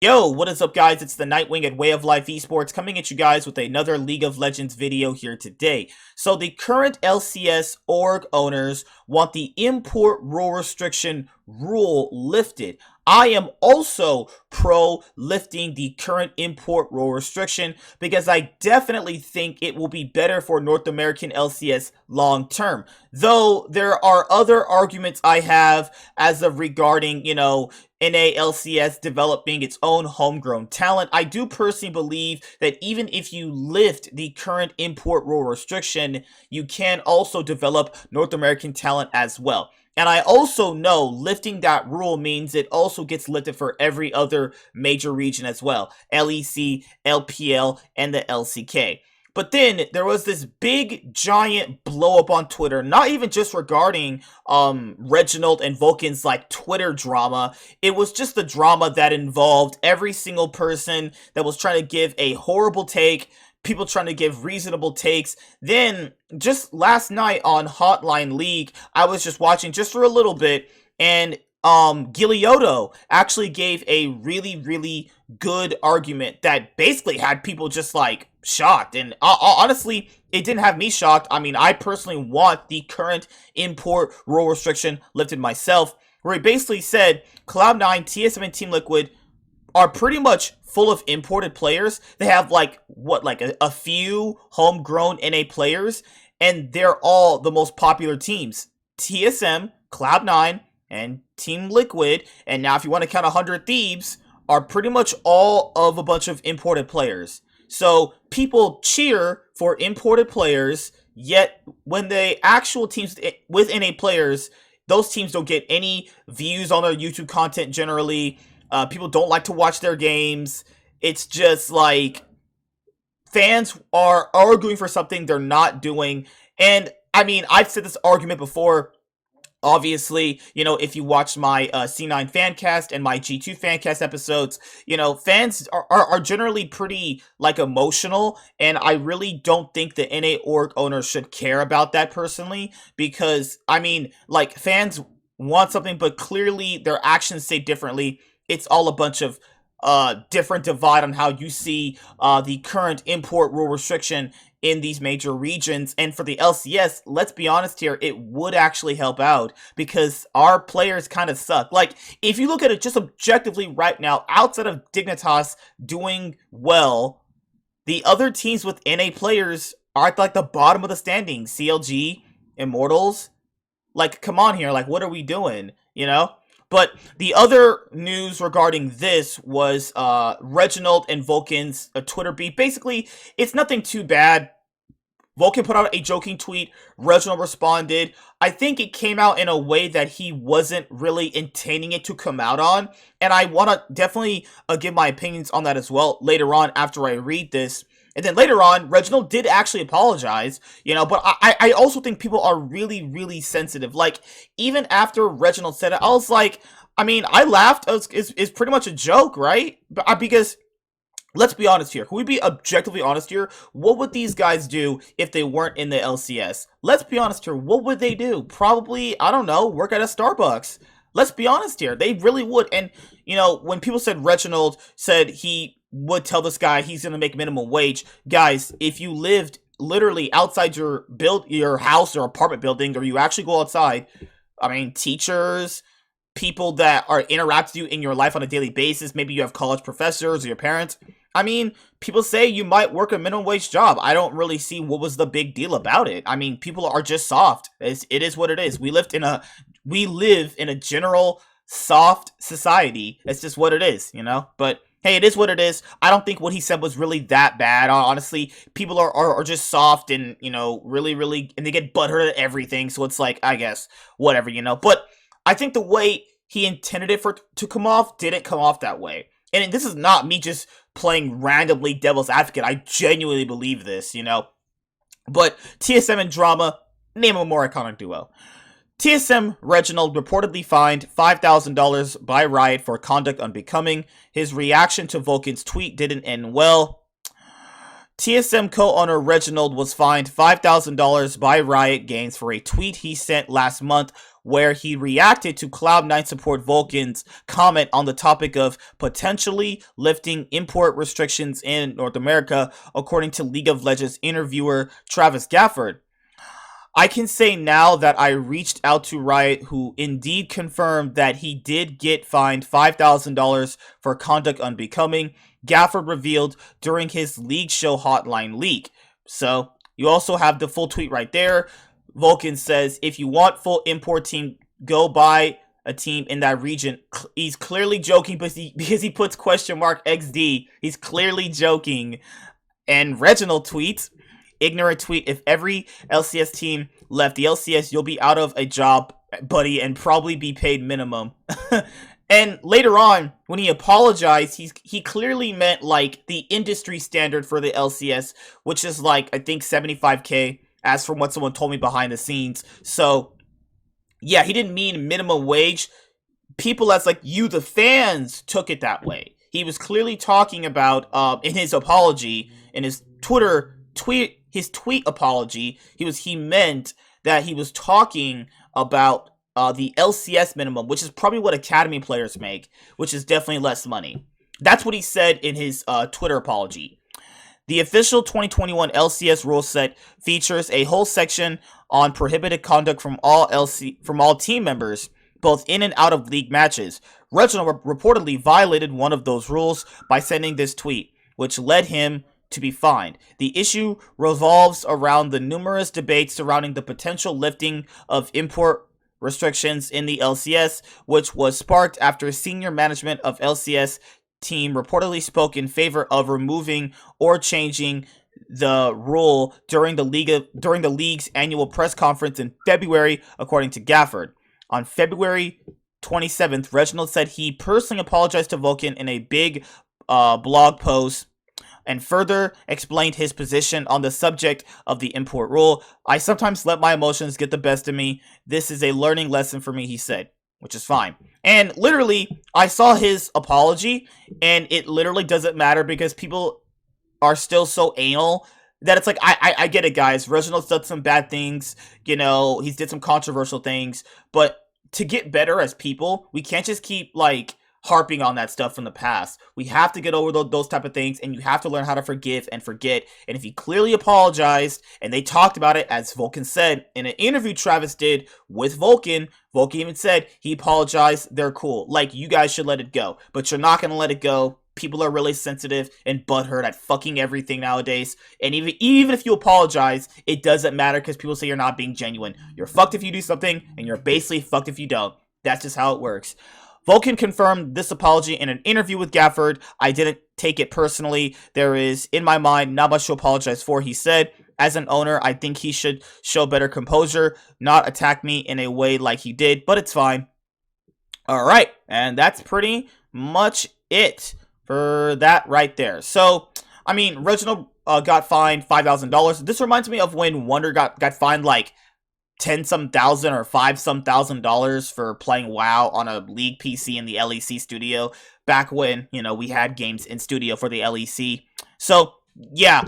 Yo, what is up guys? It's the Nightwing at Way of Life Esports coming at you guys with another League of Legends video here today. So the current LCS org owners want the import rule restriction rule lifted. I am also pro lifting the current import rule restriction because I definitely think it will be better for North American LCS long term. Though there are other arguments I have as of regarding, NALCS developing its own homegrown talent. I do personally believe that even if you lift the current import rule restriction, you can also develop North American talent as well. And I also know lifting that rule means it also gets lifted for every other major region as well. LEC, LPL, and the LCK. But then there was this big giant blow up on Twitter, not even just regarding Reginald and Vulcan's like Twitter drama. It was just the drama that involved every single person that was trying to give a horrible take, people trying to give reasonable takes. Then just last night on Hotline League, I was just watching just for a little bit, and Gilioto actually gave a really good argument that basically had people just like shocked. And honestly, it didn't have me shocked. I mean, I personally want the current import rule restriction lifted myself, where he basically said Cloud9, TSM, and Team Liquid are pretty much full of imported players. They have like a few homegrown NA players, and they're all the most popular teams. TSM, Cloud9, and Team Liquid, and now if you want to count 100 Thieves, are pretty much all of a bunch of imported players. So people cheer for imported players, yet when the actual teams with NA players, those teams don't get any views on their YouTube content generally. People don't like to watch their games. It's just like fans are arguing for something they're not doing. And I mean, I've said this argument before. Obviously, if you watch my C9 Fancast and my G2 Fancast episodes, fans are generally pretty, emotional, and I really don't think the NA org owners should care about that personally, because, I mean, fans want something, but clearly their actions say differently. It's all a bunch of different divide on how you see the current import rule restriction in these major regions. And for the LCS, let's be honest here, it would actually help out because our players kind of suck. If you look at it just objectively right now, outside of Dignitas doing well, the other teams with NA players are at the bottom of the standings. CLG, Immortals, come on here, what are we doing, But the other news regarding this was Reginald and Vulcan's Twitter beef. Basically, it's nothing too bad. Vulcan put out a joking tweet. Reginald responded. I think it came out in a way that he wasn't really intending it to come out on. And I want to definitely give my opinions on that as well later on after I read this. And then later on, Reginald did actually apologize, but I also think people are really sensitive. Even after Reginald said it, I was like, I mean, I laughed. It's pretty much a joke, right? Because, let's be honest here. Can we be objectively honest here? What would these guys do if they weren't in the LCS? Let's be honest here. What would they do? Probably, I don't know, work at a Starbucks. Let's be honest here. They really would. And, when people said Reginald said he would tell this guy he's going to make minimum wage. Guys, if you lived literally outside your house or apartment building, or you actually go outside, I mean, teachers, people that are interact with you in your life on a daily basis, maybe you have college professors or your parents. I mean, people say you might work a minimum wage job. I don't really see what was the big deal about it. I mean, people are just soft. It is what it is. We live in a general soft society. It's just what it is, But hey, it is what it is. I don't think what he said was really that bad. Honestly, people are just soft and, really, and they get butthurt at everything. So it's I guess, whatever, But I think the way he intended it to come off didn't come off that way. And this is not me just playing randomly devil's advocate. I genuinely believe this, But TSM and Drama, name a more iconic duo. TSM Reginald reportedly fined $5,000 by Riot for conduct unbecoming. His reaction to Vulcan's tweet didn't end well. TSM co-owner Reginald was fined $5,000 by Riot Games for a tweet he sent last month where he reacted to Cloud9 support Vulcan's comment on the topic of potentially lifting import restrictions in North America, according to League of Legends interviewer Travis Gafford. I can say now that I reached out to Riot, who indeed confirmed that he did get fined $5,000 for conduct unbecoming, Gafford revealed during his League Show Hotline leak. So, you also have the full tweet right there. Vulcan says, if you want full import team, go buy a team in that region. He's clearly joking because he puts question mark XD. He's clearly joking. And Reginald tweets, ignorant tweet, if every LCS team left the LCS, you'll be out of a job, buddy, and probably be paid minimum. And later on, when he apologized, he clearly meant like the industry standard for the LCS, which is like, I think 75K, as from what someone told me behind the scenes. So yeah, he didn't mean minimum wage. People as like you, the fans, took it that way. He was clearly talking about, in his apology, in his tweet apology, he meant that he was talking about the LCS minimum, which is probably what Academy players make, which is definitely less money. That's what he said in his Twitter apology. The official 2021 LCS rule set features a whole section on prohibited conduct from all team members, both in and out of league matches. Reginald reportedly violated one of those rules by sending this tweet, which led him to be fined. The issue revolves around the numerous debates surrounding the potential lifting of import restrictions in the LCS, which was sparked after senior management of LCS team reportedly spoke in favor of removing or changing the rule during the league's annual press conference in February, according to Gafford. On February 27th, Reginald said he personally apologized to Vulcan in a big blog post and further explained his position on the subject of the import rule. I sometimes let my emotions get the best of me. This is a learning lesson for me, he said, which is fine. And literally, I saw his apology, and it literally doesn't matter because people are still so anal that it's like, I get it, guys. Reginald's done some bad things, you know, he's did some controversial things, but to get better as people, we can't just keep, like, harping on that stuff from the past. We have to get over those type of things, and you have to learn how to forgive and forget. And if he clearly apologized, and they talked about it, as Vulcan said in an interview Travis did with Vulcan even said he apologized, they're cool. Like, you guys should let it go. But you're not going to let it go. People are really sensitive and butthurt at fucking everything nowadays. And even if you apologize, it doesn't matter because people say you're not being genuine. You're fucked if you do something, and you're basically fucked if you don't. That's just how it works. Vulcan confirmed this apology in an interview with Gafford. I didn't take it personally. There is, in my mind, not much to apologize for, he said. As an owner, I think he should show better composure, not attack me in a way like he did, but it's fine. Alright, and that's pretty much it for that right there. So, I mean, Reginald got fined $5,000. This reminds me of when Wonder got fined like 10-some thousand or 5-some thousand dollars for playing WoW on a League PC in the LEC studio back when, you know, we had games in studio for the LEC. So, yeah,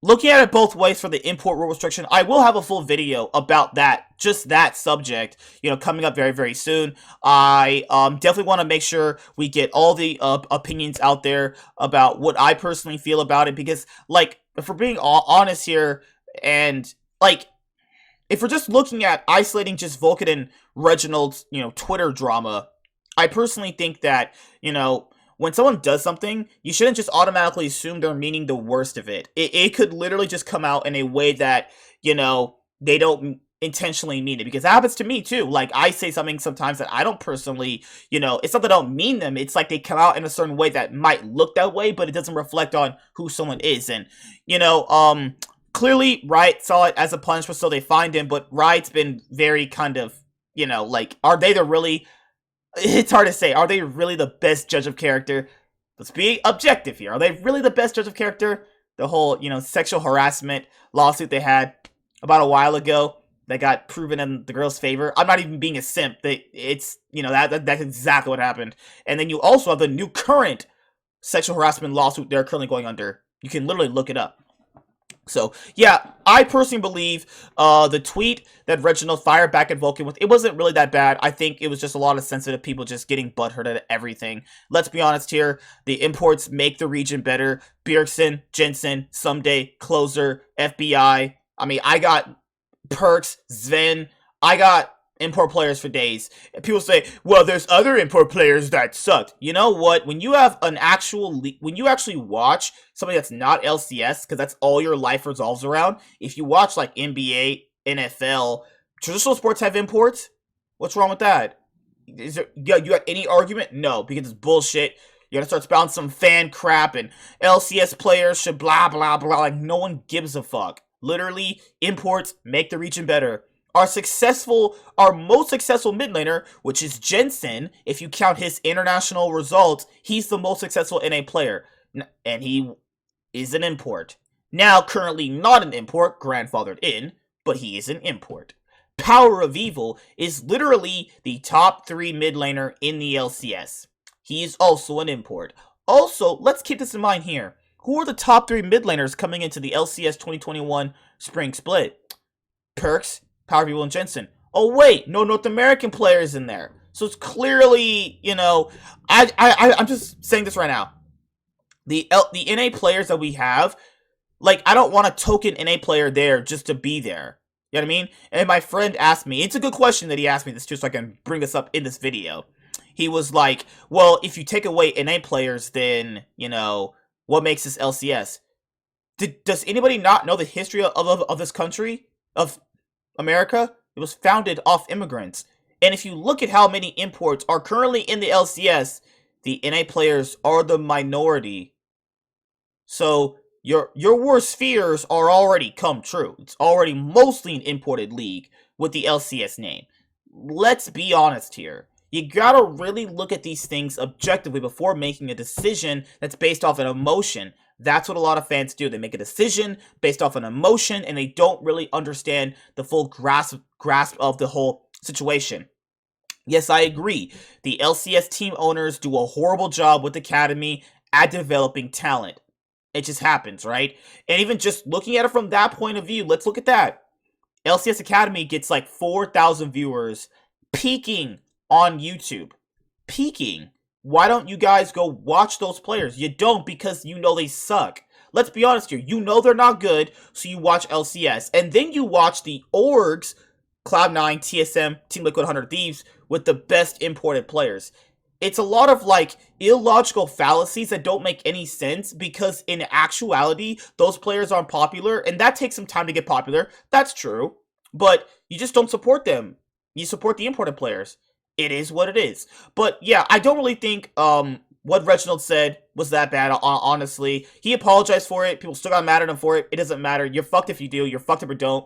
looking at it both ways for the import rule restriction, I will have a full video about that, just that subject, you know, coming up very, very soon. I definitely want to make sure we get all the opinions out there about what I personally feel about it, because, like, if we're being honest here, and, like, if we're just looking at isolating just Vulcan and Reginald's, you know, Twitter drama, I personally think that, you know, when someone does something, you shouldn't just automatically assume they're meaning the worst of it. It could literally just come out in a way that, you know, they don't intentionally mean it, because that happens to me too. Like, I say something sometimes that I don't personally, you know, it's not that I don't mean them, it's like they come out in a certain way that might look that way, but it doesn't reflect on who someone is. And, you know, clearly Riot saw it as a punishment, so they fined him, but Riot's been very kind of, you know, like, are they the really, it's hard to say, are they really the best judge of character? Let's be objective here. Are they really the best judge of character? The whole, you know, sexual harassment lawsuit they had about a while ago that got proven in the girl's favor. I'm not even being a simp. It's, you know, that's exactly what happened. And then you also have the new current sexual harassment lawsuit they're currently going under. You can literally look it up. So, yeah, I personally believe the tweet that Reginald fired back at Vulcan with, it wasn't really that bad. I think it was just a lot of sensitive people just getting butthurt at everything. Let's be honest here. The imports make the region better. Bjergsen, Jensen, Someday, Closer, FBI. I mean, I got Perks, Sven. I got import players for days. And people say, well, there's other import players that sucked. You know what? When you have an actual, when you actually watch something that's not LCS, because that's all your life revolves around, if you watch like NBA, NFL, traditional sports have imports. What's wrong with that? Is there, you got any argument? No, because it's bullshit. You gotta start spouting some fan crap and LCS players should blah blah blah. Like, no one gives a fuck. Literally, imports make the region better. Our most successful mid laner, which is Jensen, if you count his international results, he's the most successful NA player. And he is an import. Now, currently not an import, grandfathered in, but he is an import. Power of Evil is literally the top 3 mid laner in the LCS. He is also an import. Also, let's keep this in mind here. Who are the top 3 mid laners coming into the LCS 2021 Spring Split? Perks, Power of Evil, and Jensen. Oh wait, no North American players in there. So it's clearly, you know, I'm just saying this right now. The NA players that we have, like, I don't want a token NA player there just to be there. You know what I mean? And my friend asked me, it's a good question that he asked me this too, so I can bring this up in this video. He was like, well, if you take away NA players, then, you know, what makes this LCS? Does anybody not know the history of this country? Of America? It was founded off immigrants. And if you look at how many imports are currently in the LCS, the NA players are the minority. So your worst fears are already come true. It's already mostly an imported league with the LCS name. Let's be honest here. You gotta really look at these things objectively before making a decision that's based off an emotion. That's what a lot of fans do. They make a decision based off an emotion, and they don't really understand the full grasp of the whole situation. Yes, I agree. The LCS team owners do a horrible job with Academy at developing talent. It just happens, right? And even just looking at it from that point of view, let's look at that. LCS Academy gets like 4,000 viewers peaking on YouTube. Peaking. Why don't you guys go watch those players? You don't, because you know they suck. Let's be honest here. You know they're not good, so you watch LCS. And then you watch the orgs, Cloud9, TSM, Team Liquid, 100 Thieves, with the best imported players. It's a lot of, like, illogical fallacies that don't make any sense, because in actuality, those players aren't popular, and that takes some time to get popular. That's true. But you just don't support them. You support the imported players. It is what it is. But yeah, I don't really think what Reginald said was that bad, honestly. He apologized for it. People still got mad at him for it. It doesn't matter. You're fucked if you do. You're fucked if you don't.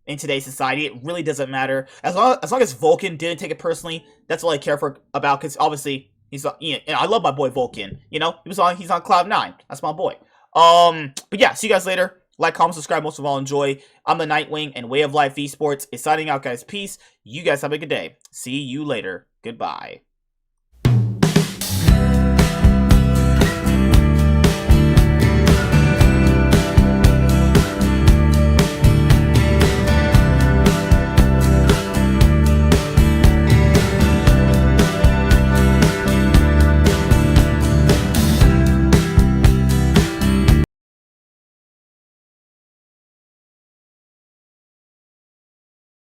In today's society, it really doesn't matter. As long as Vulcan didn't take it personally, that's all I care about. Because obviously, he's, you know, I love my boy Vulcan. You know, he's on Cloud9. That's my boy. But yeah, see you guys later. Like, comment, subscribe, most of all, enjoy. I'm the Nightwing, and Way of Life Esports is signing out, guys. Peace. You guys have a good day. See you later. Goodbye.